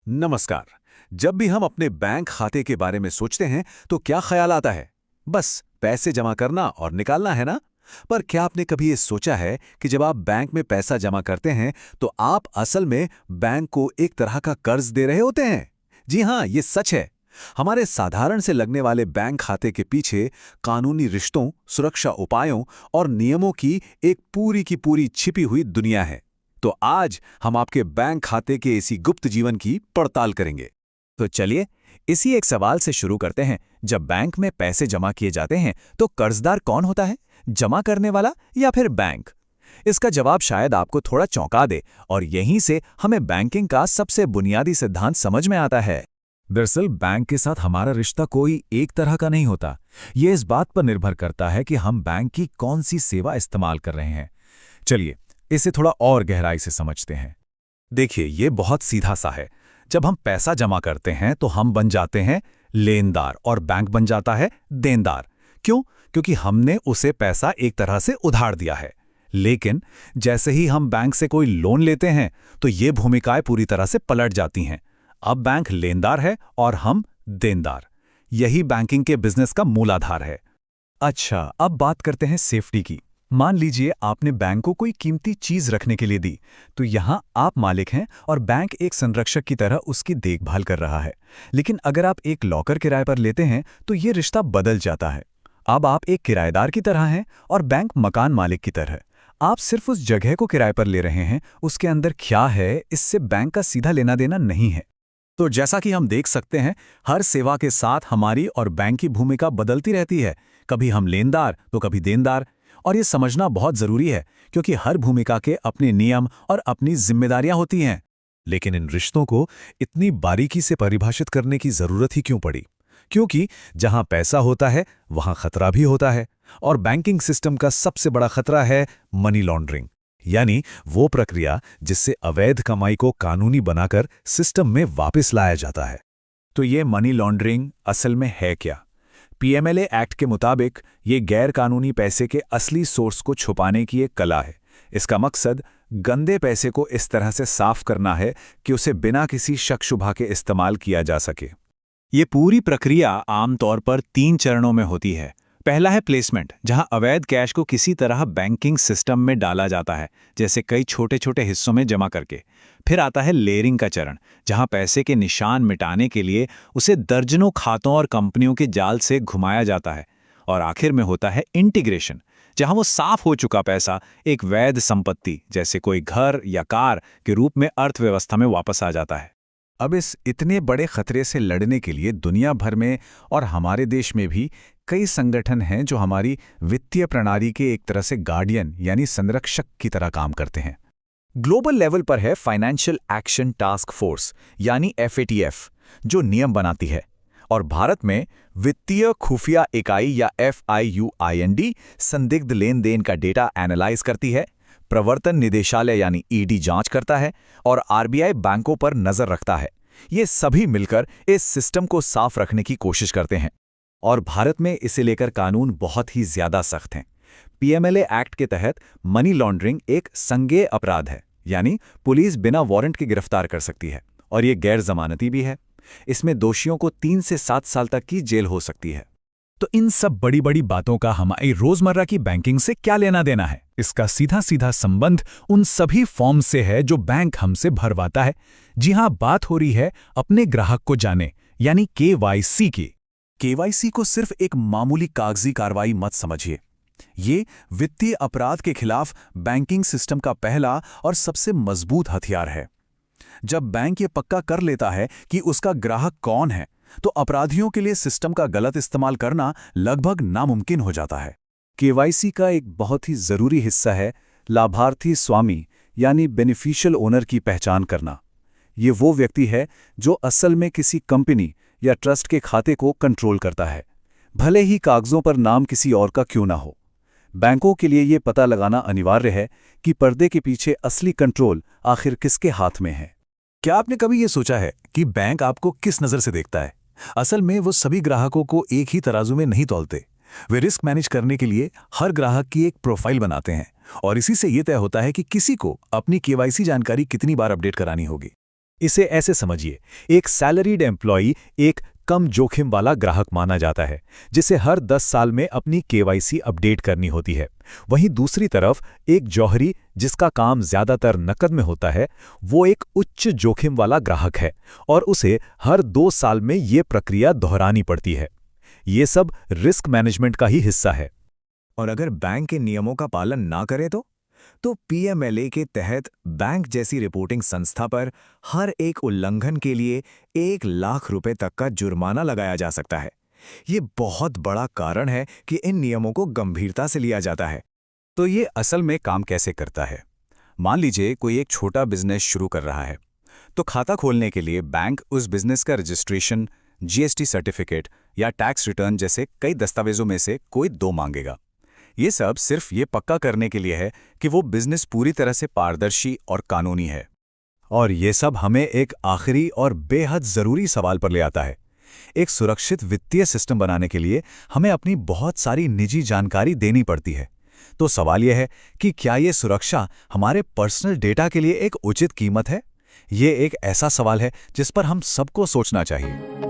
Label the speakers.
Speaker 1: नमस्कार। जब भी हम अपने बैंक खाते के बारे में सोचते हैं तो क्या ख्याल आता है? बस पैसे जमा करना और निकालना है ना? पर क्या आपने कभी ये सोचा है कि जब आप बैंक में पैसा जमा करते हैं तो आप असल में बैंक को एक तरह का कर्ज दे रहे होते हैं? जी हाँ, ये सच है। हमारे साधारण से लगने वाले बैंक खाते के पीछे कानूनी रिश्तों, सुरक्षा उपायों और नियमों की एक पूरी की पूरी छिपी हुई दुनिया है। तो आज हम आपके बैंक खाते के इसी गुप्त जीवन की पड़ताल करेंगे।
Speaker 2: तो चलिए इसी एक सवाल से शुरू करते हैं। जब बैंक में पैसे जमा किए जाते हैं तो कर्जदार कौन होता है, जमा करने वाला या फिर बैंक? इसका जवाब शायद आपको थोड़ा चौंका दे और यहीं से हमें बैंकिंग का सबसे बुनियादी सिद्धांत समझ में आता है। दरअसल बैंक के साथ हमारा रिश्ता कोई एक तरह का नहीं होता। ये इस बात पर निर्भर करता है कि हम बैंक की कौन सी सेवा इस्तेमाल कर रहे हैं। चलिए इसे थोड़ा और गहराई से समझते हैं। देखिए, ये बहुत सीधा सा है। जब हम पैसा जमा करते हैं तो हम बन जाते हैं लेनदार और बैंक बन जाता है देनदार। क्यों? क्योंकि हमने उसे पैसा एक तरह से उधार दिया है। लेकिन जैसे ही हम बैंक से कोई लोन लेते हैं तो ये भूमिकाएं पूरी तरह से पलट जाती हैं। अब बैंक लेनदार है और हम देनदार। यही बैंकिंग के बिजनेस का मूलाधार है। अच्छा, अब बात करते हैं सेफ्टी की। मान लीजिए आपने बैंक को कोई कीमती चीज रखने के लिए दी, तो यहाँ आप मालिक हैं और बैंक एक संरक्षक की तरह उसकी देखभाल कर रहा है। लेकिन अगर आप एक लॉकर किराए पर लेते हैं तो ये रिश्ता बदल जाता है। अब आप एक किराएदार की तरह हैं और बैंक मकान मालिक की तरह। आप सिर्फ उस जगह को किराए पर ले रहे हैं, उसके अंदर क्या है इससे बैंक का सीधा लेना देना नहीं है। तो जैसा कि हम देख सकते हैं, हर सेवा के साथ हमारी और बैंक की भूमिका बदलती रहती है। कभी हम लेनदार तो कभी देनदार। और ये समझना बहुत जरूरी है क्योंकि हर भूमिका के अपने नियम और अपनी जिम्मेदारियां होती हैं। लेकिन इन रिश्तों को इतनी बारीकी से परिभाषित करने की जरूरत ही क्यों पड़ी? क्योंकि जहां पैसा होता है वहां खतरा भी होता है। और बैंकिंग सिस्टम का सबसे बड़ा खतरा है मनी लॉन्ड्रिंग, यानी वो प्रक्रिया जिससे अवैध कमाई को कानूनी बनाकर सिस्टम में वापस लाया जाता है। तो ये मनी लॉन्ड्रिंग असल में है क्या? पीएमएलए एक्ट के मुताबिक ये गैर कानूनी पैसे के असली सोर्स को छुपाने की एक कला है। इसका मकसद गंदे पैसे को इस तरह से साफ करना है कि उसे बिना किसी शक शुबा के इस्तेमाल किया जा सके। ये पूरी प्रक्रिया आमतौर पर 3 चरणों में होती है। पहला है प्लेसमेंट, जहां अवैध कैश को किसी तरह बैंकिंग सिस्टम में डाला जाता है, जैसे कई छोटे छोटे हिस्सों में जमा करके। फिर आता है लेयरिंग का चरण, जहां पैसे के निशान मिटाने के लिए उसे दर्जनों खातों और कंपनियों के जाल से घुमाया जाता है। और आखिर में होता है इंटीग्रेशन, जहां वो साफ हो चुका पैसा एक वैध संपत्ति जैसे कोई घर या कार के रूप में अर्थव्यवस्था में वापस आ जाता है। अब इस इतने बड़े खतरे से लड़ने के लिए दुनिया भर में और हमारे देश में भी कई संगठन हैं जो हमारी वित्तीय प्रणाली के एक तरह से गार्डियन यानी संरक्षक की तरह काम करते हैं। ग्लोबल लेवल पर है फाइनेंशियल एक्शन टास्क फोर्स यानी FATF, जो नियम बनाती है। और भारत में वित्तीय खुफिया इकाई या FIUIND संदिग्ध लेन देन का डेटा एनालाइज करती है। प्रवर्तन निदेशालय यानी ED जांच करता है और RBI बैंकों पर नजर रखता है। ये सभी मिलकर इस सिस्टम को साफ रखने की कोशिश करते हैं। और भारत में इसे लेकर कानून बहुत ही ज्यादा सख्त हैं। पीएमएलए एक्ट के तहत मनी लॉन्ड्रिंग एक संज्ञेय अपराध है, यानी पुलिस बिना वारंट के गिरफ्तार कर सकती है और ये गैर जमानती भी है। इसमें दोषियों को 3 से 7 साल तक की जेल हो सकती है। तो इन सब बड़ी बड़ी बातों का हमारी रोजमर्रा की बैंकिंग से क्या लेना देना है? इसका सीधा सीधा संबंध उन सभी फॉर्म से है जो बैंक हमसे भरवाता है। जी हां, बात हो रही है अपने ग्राहक को जाने यानी KYC की। KYC को सिर्फ एक मामूली कागजी कार्रवाई मत समझिए। ये वित्तीय अपराध के खिलाफ बैंकिंग सिस्टम का पहला और सबसे मजबूत हथियार है। जब बैंक ये पक्का कर लेता है कि उसका ग्राहक कौन है, तो अपराधियों के लिए सिस्टम का गलत इस्तेमाल करना लगभग नामुमकिन हो जाता है। KYC का एक बहुत ही जरूरी हिस्सा है लाभार्थी स्वामी यानी बेनिफिशियल ओनर की पहचान करना। ये वो व्यक्ति है जो असल में किसी कंपनी या ट्रस्ट के खाते को कंट्रोल करता है, भले ही कागजों पर नाम किसी और का क्यों ना हो। बैंकों के लिए ये पता लगाना अनिवार्य है कि पर्दे के पीछे असली कंट्रोल आखिर किसके हाथ में है। क्या आपने कभी ये सोचा है कि बैंक आपको किस नज़र से देखता है? असल में वो सभी ग्राहकों को एक ही तराजू में नहीं तौलते। वे रिस्क मैनेज करने के लिए हर ग्राहक की एक प्रोफाइल बनाते हैं और इसी से ये तय होता है कि किसी को अपनी KYC जानकारी कितनी बार अपडेट करानी होगी। इसे ऐसे समझिए, एक सैलरीड एम्प्लॉई एक कम जोखिम वाला ग्राहक माना जाता है, जिसे हर 10 साल में अपनी केवाईसी अपडेट करनी होती है। वहीं दूसरी तरफ एक जौहरी, जिसका काम ज्यादातर नकद में होता है, वो एक उच्च जोखिम वाला ग्राहक है और उसे हर 2 साल में ये प्रक्रिया दोहरानी पड़ती है। ये सब रिस्क मैनेजमेंट का ही हिस्सा है। और अगर बैंक के नियमों का पालन ना करे तो पीएमएलए के तहत बैंक जैसी रिपोर्टिंग संस्था पर हर एक उल्लंघन के लिए 1 लाख रुपए तक का जुर्माना लगाया जा सकता है। ये बहुत बड़ा कारण है कि इन नियमों को गंभीरता से लिया जाता है।
Speaker 1: तो ये असल में काम कैसे करता है? मान लीजिए कोई एक छोटा बिजनेस शुरू कर रहा है, तो खाता खोलने के लिए बैंक उस बिजनेस का रजिस्ट्रेशन, जीएसटी सर्टिफिकेट या टैक्स रिटर्न जैसे कई दस्तावेजों में से कोई 2 मांगेगा। ये सब सिर्फ ये पक्का करने के लिए है कि वो बिजनेस पूरी तरह से पारदर्शी और कानूनी है।
Speaker 2: और ये सब हमें एक आखिरी और बेहद ज़रूरी सवाल पर ले आता है। एक सुरक्षित वित्तीय सिस्टम बनाने के लिए हमें अपनी बहुत सारी निजी जानकारी देनी पड़ती है। तो सवाल यह है कि क्या ये सुरक्षा हमारे पर्सनल डेटा के लिए एक उचित कीमत है? ये एक ऐसा सवाल है जिस पर हम सबको सोचना चाहिए।